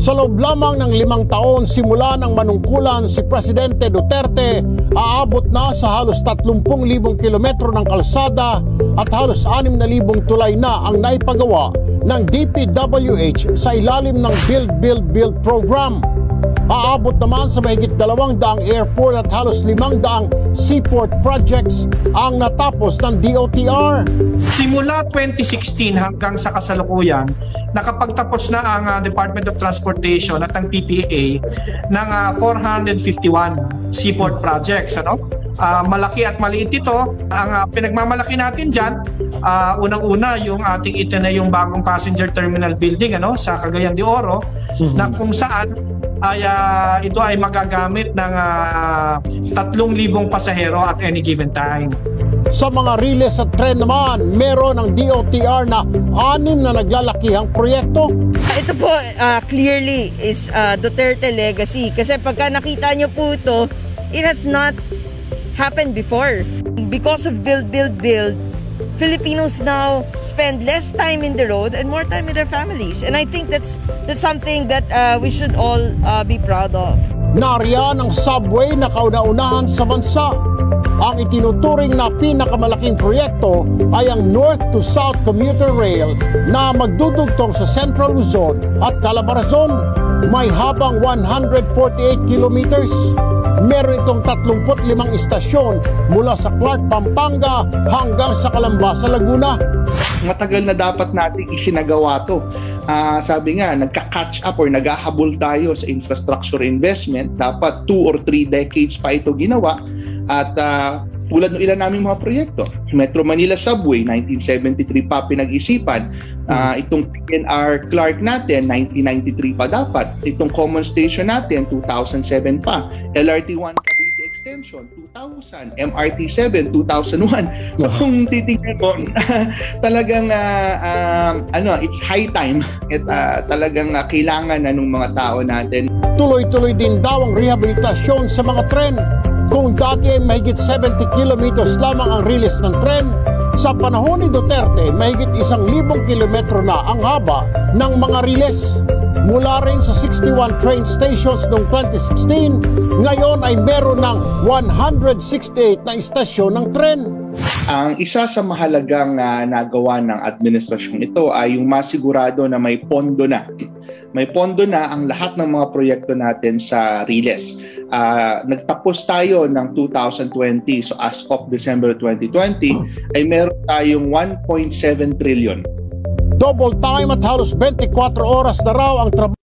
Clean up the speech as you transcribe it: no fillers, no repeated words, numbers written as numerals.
Sa loob lamang ng 5 taon simula ng manungkulan si Presidente Duterte, aabot na sa halos 30,000 kilometro ng kalsada at halos 6,000 tulay na ang naipagawa ng DPWH sa ilalim ng Build program. Aabot naman sa mahigit 200 airport at halos 500 seaport projects ang natapos ng DOTR. Simula 2016 hanggang sa kasalukuyan, nakapagtapos na ang Department of Transportation at ang PPA ng 451 seaport projects. Malaki at maliit ito. Ang pinagmamalaki natin dyan, unang-una yung ating itinayong bagong passenger terminal building sa Cagayan de Oro, na kung saan ito ay magagamit ng 3,000 pasahero at any given time. Sa mga riles at tren naman, meron ng DOTR na 6 na naglalakihang proyekto. Ito po clearly is Duterte legacy kasi pagka nakita nyo po ito, it has not happened before. Because of build, Filipinos now spend less time in the road and more time with their families. And I think that's something that we should all be proud of. Nariyan ang subway na kauna-unahan sa bansa. Ang itinuturing na pinakamalaking proyekto ay ang North to South Commuter Rail na magdudugtong sa Central Luzon at Calabarzon. May habang 148 kilometers. Meron itong 35 istasyon mula sa Clark, Pampanga hanggang sa Calamba sa Laguna. Matagal na dapat natin isinagawa to. Sabi nga, nagka-catch up or naghahabol tayo sa infrastructure investment. Dapat 2 or 3 decades pa ito ginawa. At tulad ng ilan naming mga proyekto, Metro Manila Subway, 1973 pa pinag-isipan. Itong PNR Clark natin, 1993 pa dapat. Itong Common Station natin, 2007 pa. LRT1 Cavite Extension, 2000. MRT7, 2001. So kung titingnan mo, talagang it's high time at talagang kailangan na ng mga tao natin. Tuloy-tuloy din daw ang rehabilitasyon sa mga tren. Kung dati ay mahigit 70 kilometers lamang ang riles ng tren, sa panahon ni Duterte, mahigit 1,000 kilometro na ang haba ng mga riles. Mula rin sa 61 train stations noong 2016, ngayon ay meron ng 168 na istasyon ng tren. Ang isa sa mahalagang nagawa ng administrasyong ito ay yung masigurado na may pondo na. May pondo na ang lahat ng mga proyekto natin sa riles. Nagtapos tayo ng 2020, so as of December 2020, ay meron tayong 1.7 trillion. Double time at halos 24 oras na raw ang trabaho.